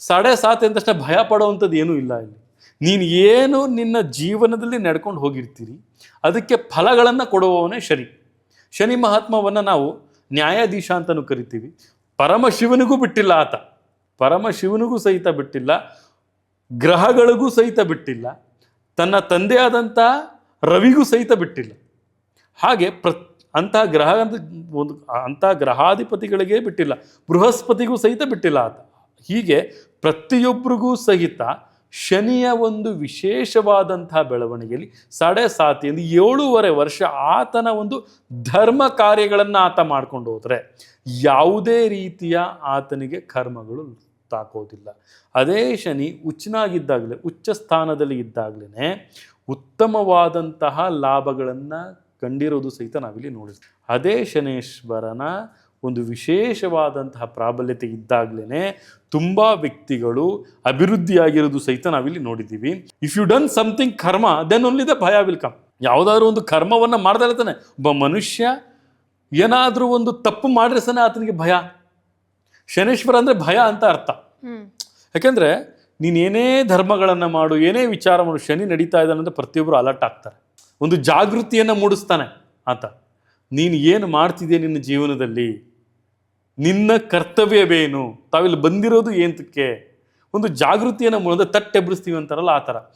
7.7 ಅಂದ ತಕ್ಷಣ ಭಯ ಪಡುವಂಥದ್ದು ಏನೂ ಇಲ್ಲ ಇಲ್ಲಿ. ನೀನು ಏನು ನಿನ್ನ ಜೀವನದಲ್ಲಿ ನಡ್ಕೊಂಡು ಹೋಗಿರ್ತೀರಿ ಅದಕ್ಕೆ ಫಲಗಳನ್ನು ಕೊಡುವವನೇ ಶನಿ. ಶನಿ ಮಹಾತ್ಮವನ್ನು ನಾವು ನ್ಯಾಯಾಧೀಶ ಅಂತಲೂ ಕರಿತೀವಿ. ಪರಮಶಿವನಿಗೂ ಬಿಟ್ಟಿಲ್ಲ ಆತ, ಪರಮಶಿವನಿಗೂ ಸಹಿತ ಬಿಟ್ಟಿಲ್ಲ, ಗ್ರಹಗಳಿಗೂ ಸಹಿತ ಬಿಟ್ಟಿಲ್ಲ, ತನ್ನ ತಂದೆಯಾದಂಥ ರವಿಗೂ ಸಹಿತ ಬಿಟ್ಟಿಲ್ಲ. ಹಾಗೆ ಅಂತಹ ಗ್ರಹ ಒಂದು ಅಂತಹ ಗ್ರಹಾಧಿಪತಿಗಳಿಗೆ ಬಿಟ್ಟಿಲ್ಲ, ಬೃಹಸ್ಪತಿಗೂ ಸಹಿತ ಬಿಟ್ಟಿಲ್ಲ ಆತ. ಹೀಗೆ ಪ್ರತಿಯೊಬ್ಬರಿಗೂ ಸಹಿತ ಶನಿಯ ಒಂದು ವಿಶೇಷವಾದಂತಹ ಬೆಳವಣಿಗೆಯಲ್ಲಿ 7.5 ಎಂದು 7.5 ವರ್ಷ ಆತನ ಒಂದು ಧರ್ಮ ಕಾರ್ಯಗಳನ್ನು ಆತ ಮಾಡ್ಕೊಂಡು ಹೋದರೆ ಯಾವುದೇ ರೀತಿಯ ಆತನಿಗೆ ಕರ್ಮಗಳು ತಾಕೋದಿಲ್ಲ. ಅದೇ ಶನಿ ಉಚ್ಚನಾಗಿದ್ದಾಗಲೇ, ಉಚ್ಚ ಸ್ಥಾನದಲ್ಲಿ ಇದ್ದಾಗಲೇ ಉತ್ತಮವಾದಂತಹ ಲಾಭಗಳನ್ನು ಕಂಡಿರೋದು ಸಹಿತ ನಾವಿಲ್ಲಿ ನೋಡಿದ್ವಿ. ಅದೇ ಶನೇಶ್ವರನ ಒಂದು ವಿಶೇಷವಾದಂತಹ ಪ್ರಾಬಲ್ಯತೆ ಇದ್ದಾಗಲೇ ತುಂಬ ವ್ಯಕ್ತಿಗಳು ಅಭಿವೃದ್ಧಿಯಾಗಿರೋದು ಸಹಿತ ನಾವಿಲ್ಲಿ ನೋಡಿದ್ದೀವಿ. ಇಫ್ ಯು ಡನ್ ಸಮಥಿಂಗ್ ಕರ್ಮ ದೆನ್ ಓನ್ಲಿ ದ ಭಯ ವಿಲ್ ಕಮ್. ಯಾವುದಾದ್ರೂ ಒಂದು ಕರ್ಮವನ್ನು ಮಾಡ್ತಾ ಇರ್ತಾನೆ ಒಬ್ಬ ಮನುಷ್ಯ, ಏನಾದರೂ ಒಂದು ತಪ್ಪು ಮಾಡಿದ್ರೆ ಸಹ ಆತನಿಗೆ ಭಯ. ಶನೇಶ್ವರ ಅಂದರೆ ಭಯ ಅಂತ ಅರ್ಥ. ಯಾಕೆಂದರೆ ನೀನೇನೇ ಧರ್ಮಗಳನ್ನು ಮಾಡು, ಏನೇ ವಿಚಾರ ಮಾಡು, ಶನಿ ನಡೀತಾ ಇದ್ದಾನೆ ಅಂದರೆ ಪ್ರತಿಯೊಬ್ಬರು ಅಲರ್ಟ್ ಆಗ್ತಾರೆ. ಒಂದು ಜಾಗೃತಿಯನ್ನು ಮೂಡಿಸ್ತಾನೆ ಆತ. ನೀನು ಏನು ಮಾಡ್ತಿದ್ಯಾ ನಿನ್ನ ಜೀವನದಲ್ಲಿ, ನಿನ್ನ ಕರ್ತವ್ಯವೇನು, ತಾವಿಲ್ಲಿ ಬಂದಿರೋದು ಏಂತಕ್ಕೆ, ಒಂದು ಜಾಗೃತಿಯನ್ನು ತಟ್ಟೆಬ್ಬಿಸ್ತೀವಿ ಅಂತಾರಲ್ಲ ಆ ಥರ.